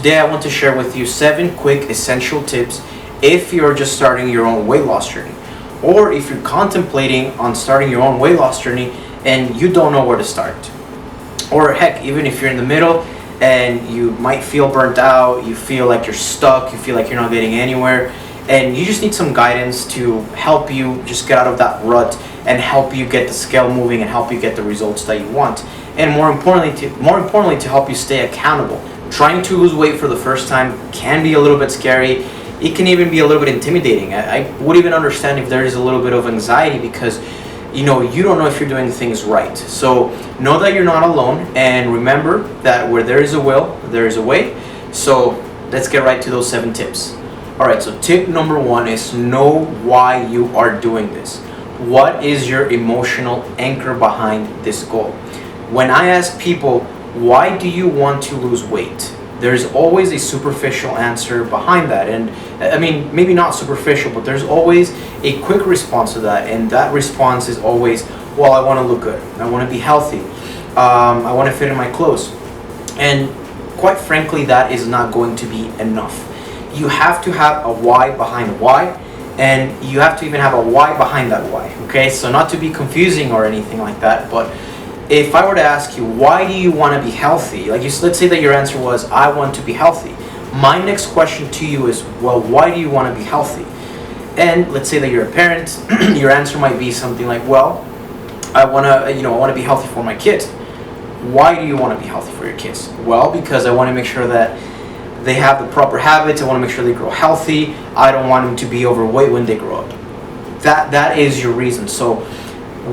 Today I want to share with you 7 quick essential tips if you're just starting your own weight loss journey, or if you're contemplating on starting your own weight loss journey and you don't know where to start. Or heck, even if you're in the middle and you might feel burnt out, you feel like you're stuck, you feel like you're not getting anywhere, and you just need some guidance to help you just get out of that rut and help you get the scale moving and help you get the results that you want. And more importantly to help you stay accountable. Trying to lose weight for the first time can be a little bit scary. It can even be a little bit intimidating. I would even understand if there is a little bit of anxiety because you don't know if you're doing things right. So know that you're not alone, and remember that where there is a will, there is a way. So let's get right to those 7 tips. Alright, so tip number 1 is know why you are doing this. What is your emotional anchor behind this goal? When I ask people, why do you want to lose weight? There's always a superficial answer behind that. And I mean, maybe not superficial, but there's always a quick response to that. And that response is always, well, I want to look good. I want to be healthy. I want to fit in my clothes. And quite frankly, that is not going to be enough. You have to have a why behind the why. And you have to even have a why behind that why. Okay, so not to be confusing or anything like that, but if I were to ask you, why do you want to be healthy? Let's say that your answer was, I want to be healthy. My next question to you is, well, why do you want to be healthy? And let's say that you're a parent, your answer might be something like, well, I want to be healthy for my kids. Why do you want to be healthy for your kids? Well, because I want to make sure that they have the proper habits. I want to make sure they grow healthy. I don't want them to be overweight when they grow up. That is your reason. So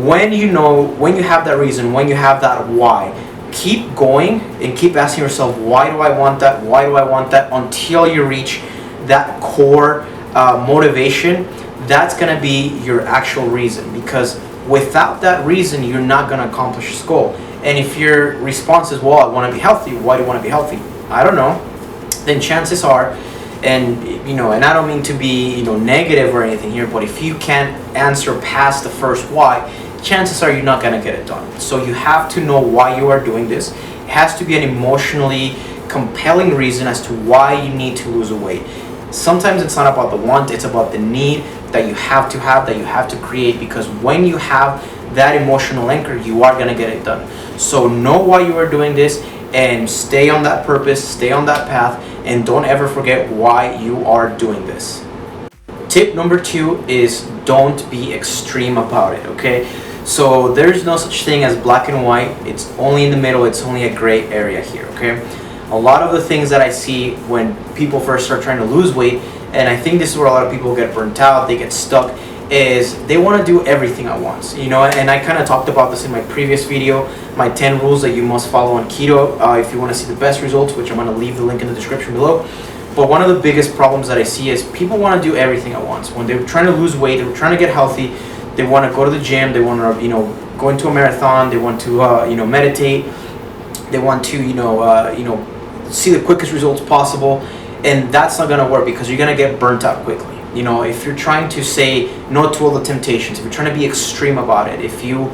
when you have that reason, when you have that why, keep going and keep asking yourself, why do I want that? Why do I want that? Until you reach that core motivation. That's going to be your actual reason, because without that reason, you're not going to accomplish this goal. And if your response is, well, I want to be healthy. Why do you want to be healthy? I don't know. Then chances are, and I don't mean to be negative or anything here, but if you can't answer past the first why, chances are you're not going to get it done. So you have to know why you are doing this. It has to be an emotionally compelling reason as to why you need to lose weight. Sometimes it's not about the want, it's about the need that you have, that you have to create, because when you have that emotional anchor, you are going to get it done. So know why you are doing this and stay on that purpose, stay on that path, and don't ever forget why you are doing this. Tip number 2 is don't be extreme about it, okay? So there's no such thing as black and white. It's only in the middle. It's only a gray area here, okay? A lot of the things that I see when people first start trying to lose weight, and I think this is where a lot of people get burnt out, they get stuck, is they want to do everything at once, and I kind of talked about this in my previous video, my 10 rules that you must follow on keto if you want to see the best results, which I'm going to leave the link in the description below. But one of the biggest problems that I see is people want to do everything at once. When they're trying to lose weight, they're trying to get healthy, they want to go to the gym, they want to go into a marathon, they want to meditate, they want to see the quickest results possible, and that's not going to work because you're going to get burnt out quickly. If you're trying to say no to all the temptations, if you're trying to be extreme about it, if you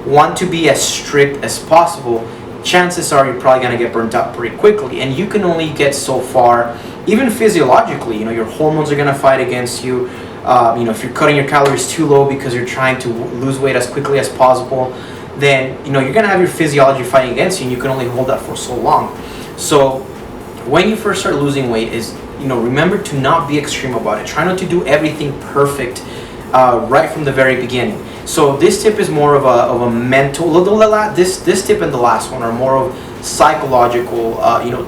want to be as strict as possible, chances are you're probably going to get burnt out pretty quickly, and you can only get so far. Even physiologically, your hormones are going to fight against you. If you're cutting your calories too low because you're trying to lose weight as quickly as possible, then you're going to have your physiology fighting against you, and you can only hold that for so long. So when you first start losing weight, is remember to not be extreme about it. Try not to do everything perfect right from the very beginning. So this tip is more of a mental. This tip and the last one are more of psychological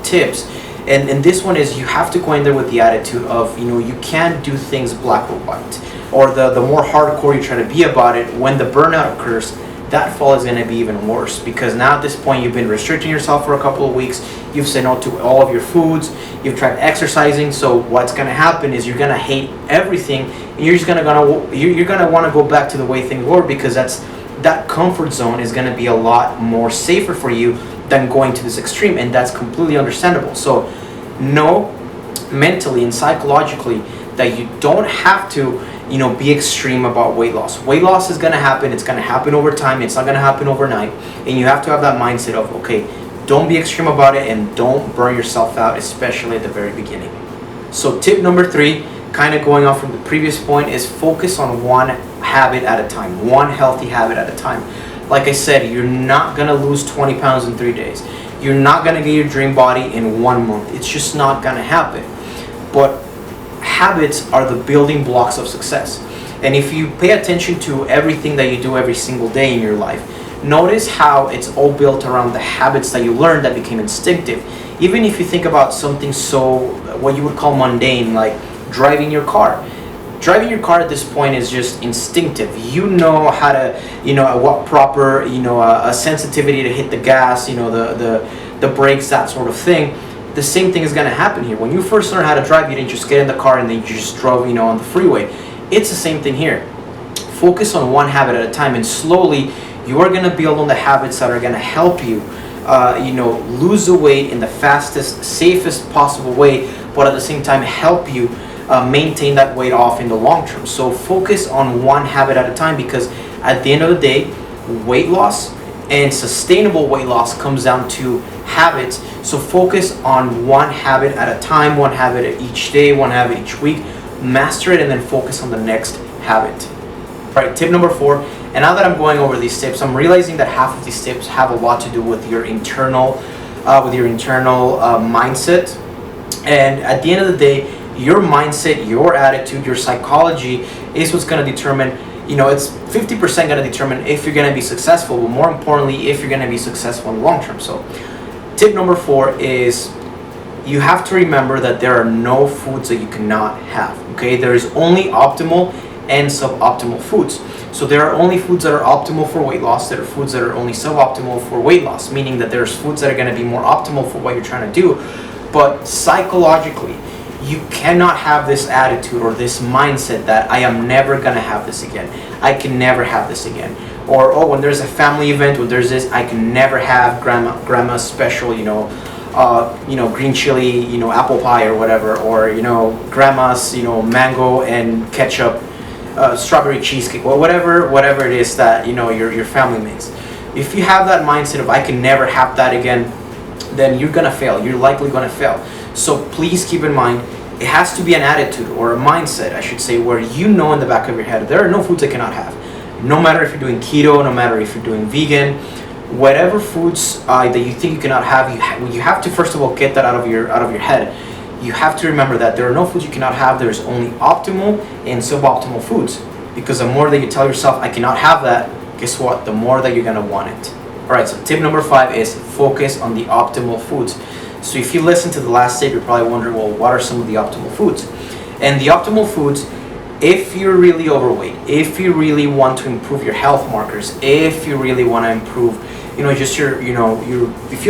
tips. And this one is, you have to go in there with the attitude of, you can't do things black or white. Or the more hardcore you try to be about it, when the burnout occurs, that fall is going to be even worse. Because now at this point, you've been restricting yourself for a couple of weeks. You've said no to all of your foods. You've tried exercising. So what's going to happen is you're going to hate everything. And you're just going to want to go back to the way things were, because that comfort zone is going to be a lot more safer for you than going to this extreme, and that's completely understandable. So know mentally and psychologically that you don't have to be extreme about weight loss. Weight loss is going to happen. It's going to happen over time. It's not going to happen overnight, and you have to have that mindset of, okay, Don't be extreme about it, and don't burn yourself out, especially at the very beginning. So tip number 3, kind of going off from the previous point, is focus on one habit at a time, one healthy habit at a time. Like I said, you're not gonna lose 20 pounds in 3 days. You're not gonna get your dream body in 1 month. It's just not gonna happen. But habits are the building blocks of success. And if you pay attention to everything that you do every single day in your life, notice how it's all built around the habits that you learned that became instinctive. Even if you think about something so, what you would call mundane, like driving your car. Driving your car at this point is just instinctive. You know how to, at what proper, a sensitivity to hit the gas, the brakes, that sort of thing. The same thing is going to happen here. When you first learn how to drive, you didn't just get in the car and then you just drove, on the freeway. It's the same thing here. Focus on one habit at a time, and slowly you are going to build on the habits that are going to help you, lose the weight in the fastest, safest possible way, but at the same time help you maintain that weight off in the long term. So focus on one habit at a time, because at the end of the day, weight loss and sustainable weight loss comes down to habits. So focus on one habit at a time, one habit each day, one habit each week. Master it, and then focus on the next habit. All right, tip number 4. And now that I'm going over these tips, I'm realizing that half of these tips have a lot to do with your internal mindset. And at the end of the day, your mindset, your attitude, your psychology is what's going to determine, it's 50% going to determine if you're going to be successful, but more importantly, if you're going to be successful in the long term. So tip number 4 is, you have to remember that there are no foods that you cannot have, okay? There is only optimal and suboptimal foods. So there are only foods that are optimal for weight loss. There are foods that are only suboptimal for weight loss, meaning that there's foods that are going to be more optimal for what you're trying to do. But psychologically, you cannot have this attitude or this mindset that I am never going to have this again. I can never have this again. Or, oh, when there's a family event, when there's this, I can never have grandma's special, green chili, apple pie or whatever, or, grandma's, mango and ketchup, strawberry cheesecake, or whatever it is that, your family makes. If you have that mindset of I can never have that again, then you're gonna fail. You're likely gonna fail. So please keep in mind, it has to be an attitude, or a mindset, I should say, where in the back of your head, there are no foods I cannot have. No matter if you're doing keto, no matter if you're doing vegan, whatever foods that you think you cannot have, you have to first of all get that out of your head. You have to remember that there are no foods you cannot have. There's only optimal and suboptimal foods, because the more that you tell yourself I cannot have that, guess what? The more that you're gonna want it. All right. So tip number 5 is focus on the optimal foods. So if you listen to the last tip, you're probably wondering, well, what are some of the optimal foods? And the optimal foods, if you're really overweight, if you really want to improve your health markers, if you really want to improve, if you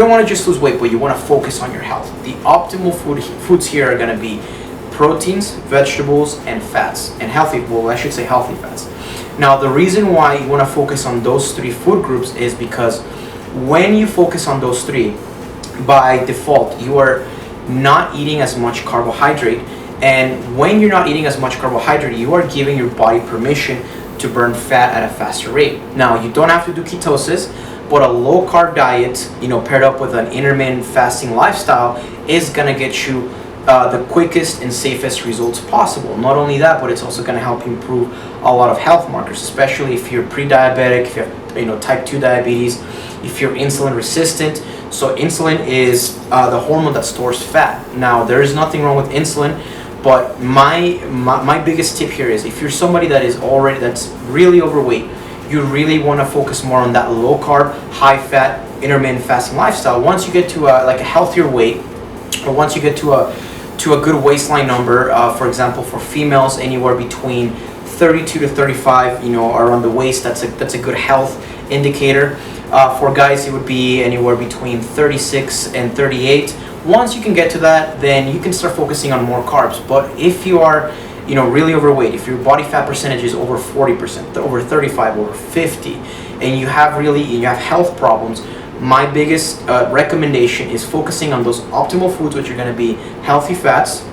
don't want to just lose weight, but you want to focus on your health, the optimal foods here are going to be proteins, vegetables, and fats, and healthy fats. Now, the reason why you want to focus on those 3 food groups is because when you focus on those 3, by default, you are not eating as much carbohydrate. And when you're not eating as much carbohydrate, you are giving your body permission to burn fat at a faster rate. Now, you don't have to do ketosis, but a low carb diet, paired up with an intermittent fasting lifestyle is gonna get you the quickest and safest results possible. Not only that, but it's also gonna help you improve a lot of health markers, especially if you're pre-diabetic, if you have type 2 diabetes, if you're insulin resistant. So insulin is the hormone that stores fat. Now, there is nothing wrong with insulin, but my biggest tip here is, if you're somebody that's really overweight, you really want to focus more on that low carb, high fat, intermittent fasting lifestyle. Once you get to a healthier weight, or once you get to a good waistline number, for example, for females, anywhere between 32 to 35, around the waist, that's a good health indicator. For guys, it would be anywhere between 36 and 38. Once you can get to that, then you can start focusing on more carbs. But if you are, really overweight, if your body fat percentage is over 40%, over 35, over 50, and you have health problems, my biggest recommendation is focusing on those optimal foods, which are going to be healthy fats,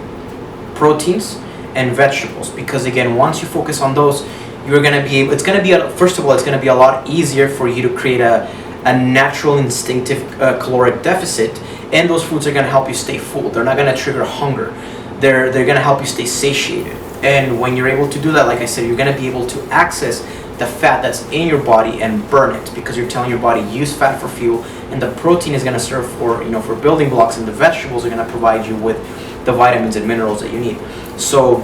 proteins, and vegetables. Because again, once you focus on those, you're going to be able, first of all, it's going to be a lot easier for you to create a a natural instinctive caloric deficit, and those foods are going to help you stay full. They're not going to trigger hunger. They're going to help you stay satiated. And when you're able to do that, like I said, you're going to be able to access the fat that's in your body and burn it, because you're telling your body use fat for fuel, and the protein is going to serve for, for building blocks, and the vegetables are going to provide you with the vitamins and minerals that you need. So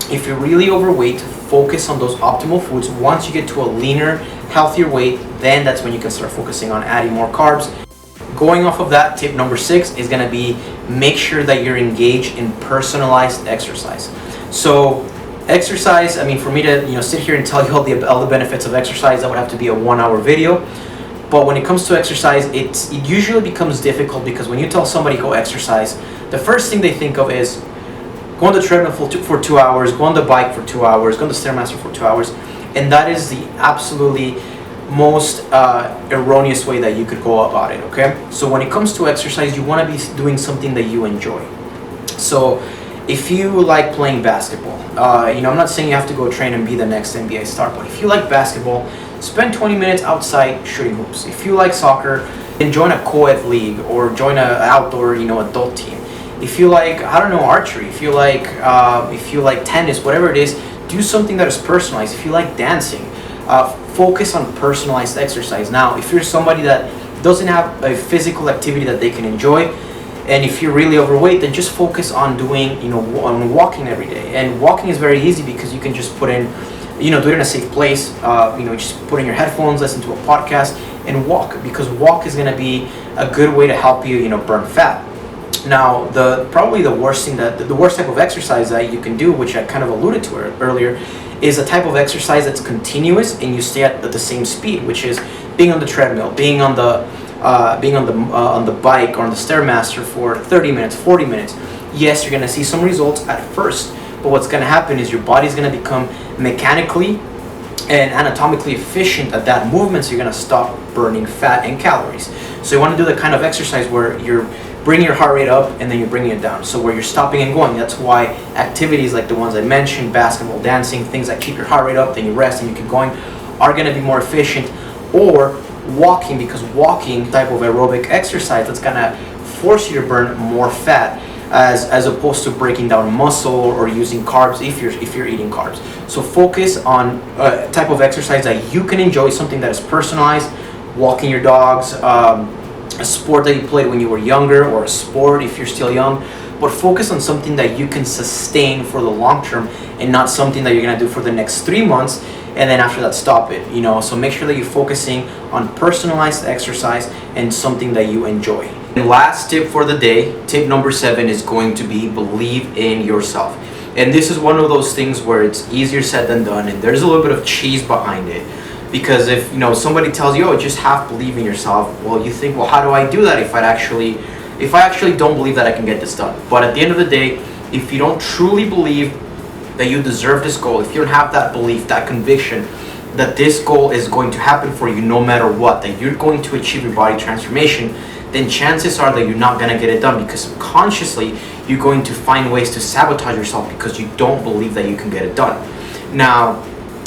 if you're really overweight, focus on those optimal foods. Once you get to a leaner, healthier weight, then that's when you can start focusing on adding more carbs. Going off of that, tip number 6 is going to be make sure that you're engaged in personalized exercise. So exercise, I mean, for me to sit here and tell you all the benefits of exercise, that would have to be a 1-hour video. But when it comes to exercise, it usually becomes difficult, because when you tell somebody go exercise, the first thing they think of is go on the treadmill for 2 hours, go on the bike for 2 hours, go on the Stairmaster for 2 hours. And that is the absolutely most erroneous way that you could go about it, okay? So when it comes to exercise, you want to be doing something that you enjoy. So if you like playing basketball, I'm not saying you have to go train and be the next NBA star, but if you like basketball, spend 20 minutes outside shooting hoops. If you like soccer, then join a co-ed league or join an outdoor, adult team. If you like, archery, if you like tennis, whatever it is, do something that is personalized. If you like dancing, focus on personalized exercise. Now, if you're somebody that doesn't have a physical activity that they can enjoy, and if you're really overweight, then just focus on doing, on walking every day. And walking is very easy, because you can just put in, do it in a safe place. Just put in your headphones, listen to a podcast, and walk, because walk is going to be a good way to help you, burn fat. Now, probably the worst type of exercise that you can do, which I kind of alluded to earlier, is a type of exercise that's continuous and you stay at the same speed, which is being on the treadmill, being on the bike or on the Stairmaster for 30 minutes, 40 minutes. Yes, you're going to see some results at first, but what's going to happen is your body's going to become mechanically and anatomically efficient at that movement, so you're going to stop burning fat and calories. So you want to do the kind of exercise where you're bringing your heart rate up and then you're bringing it down, so where you're stopping and going. That's why activities like the ones I mentioned, basketball, dancing, things that keep your heart rate up, then you rest and you keep going, are going to be more efficient. Or walking, because walking type of aerobic exercise, that's going to force you to burn more fat, as opposed to breaking down muscle or using carbs if you're eating carbs. So focus on a type of exercise that you can enjoy, something that is personalized. Walking your dogs, a sport that you played when you were younger, or a sport if you're still young, but focus on something that you can sustain for the long term, and not something that you're going to do for the next 3 months and then after that stop it. So make sure that you're focusing on personalized exercise and something that you enjoy. And last tip for the day, tip number 7, is going to be believe in yourself. And this is one of those things where it's easier said than done, and there's a little bit of cheese behind it. Because if somebody tells you, oh, just have believe in yourself, well, you think, well, how do I do that if I actually don't believe that I can get this done? But at the end of the day, if you don't truly believe that you deserve this goal, if you don't have that belief, that conviction that this goal is going to happen for you no matter what, that you're going to achieve your body transformation, then chances are that you're not going to get it done, because subconsciously you're going to find ways to sabotage yourself because you don't believe that you can get it done. Now,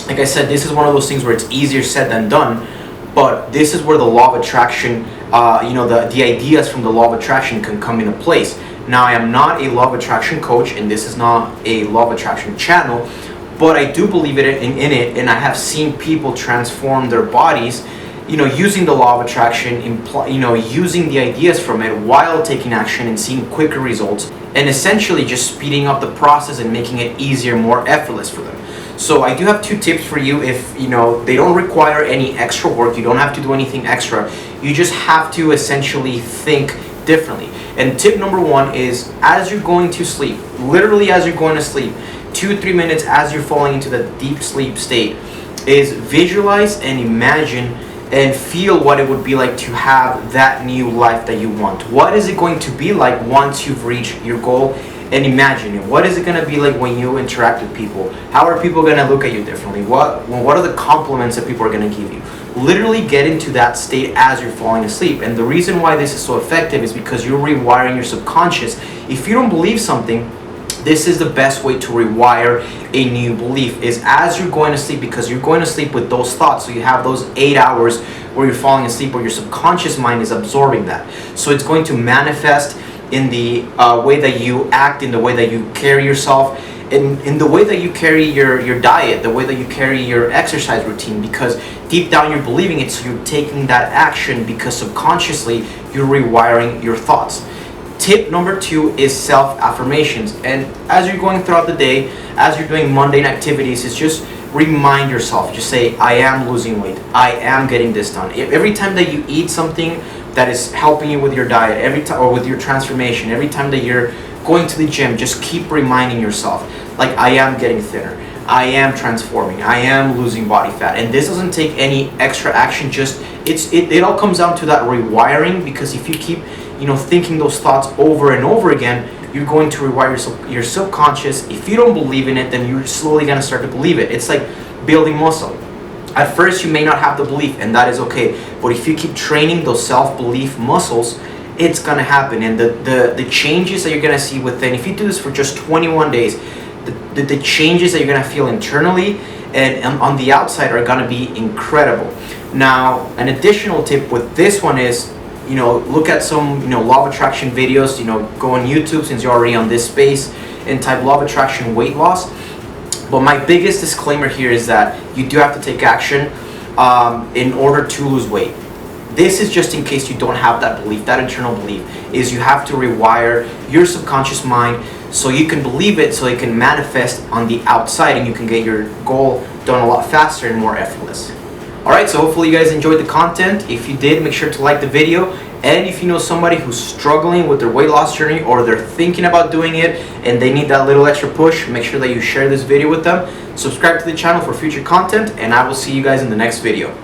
like I said, this is one of those things where it's easier said than done, but this is where the law of attraction, the ideas from the law of attraction can come into place. Now, I am not a law of attraction coach, and this is not a law of attraction channel, but I do believe in it, and I have seen people transform their bodies, using the law of attraction, using the ideas from it while taking action and seeing quicker results, and essentially just speeding up the process and making it easier, more effortless for them. So I do have 2 tips for you. If they don't require any extra work, you don't have to do anything extra, you just have to essentially think differently. And tip number 1 is, as you're going to sleep, literally as you're going to sleep, 2-3 minutes as you're falling into the deep sleep state, is visualize and imagine and feel what it would be like to have that new life that you want. What is it going to be like once you've reached your goal? And imagine it. What is it going to be like when you interact with people? How are people going to look at you differently? What are the compliments that people are going to give you? Literally get into that state as you're falling asleep. And the reason why this is so effective is because you're rewiring your subconscious. If you don't believe something, this is the best way to rewire a new belief, is as you're going to sleep, because you're going to sleep with those thoughts. So you have those 8 hours or you're falling asleep, or your subconscious mind is absorbing that. So it's going to manifest in the way that you act, in the way that you carry yourself, in the way that you carry your diet, the way that you carry your exercise routine, because deep down you're believing it, so you're taking that action because subconsciously you're rewiring your thoughts. Tip number 2 is self-affirmations. And as you're going throughout the day, as you're doing mundane activities, it's just remind yourself, just say, I am losing weight, I am getting this done. Every time that you eat something that is helping you with your diet, every time, or with your transformation, every time that you're going to the gym, just keep reminding yourself, like, I am getting thinner, I am transforming, I am losing body fat. And this doesn't take any extra action, just it all comes down to that rewiring, because if you keep thinking those thoughts over and over again, you're going to rewire your subconscious. If you don't believe in it, then you're slowly going to start to believe it. It's like building muscle. At first you may not have the belief, and that is okay, but if you keep training those self-belief muscles, it's going to happen. And the changes that you're going to see within, if you do this for just 21 days, the changes that you're going to feel internally and on the outside are going to be incredible. Now, an additional tip with this one is, look at some law of attraction videos. Go on YouTube, since you're already on this space, and type law of attraction weight loss. But my biggest disclaimer here is that you do have to take action in order to lose weight. This is just in case you don't have that belief, that internal belief, is you have to rewire your subconscious mind so you can believe it, so it can manifest on the outside, and you can get your goal done a lot faster and more effortless. Alright, so hopefully you guys enjoyed the content. If you did, make sure to like the video. And if you know somebody who's struggling with their weight loss journey, or they're thinking about doing it and they need that little extra push, make sure that you share this video with them. Subscribe to the channel for future content, and I will see you guys in the next video.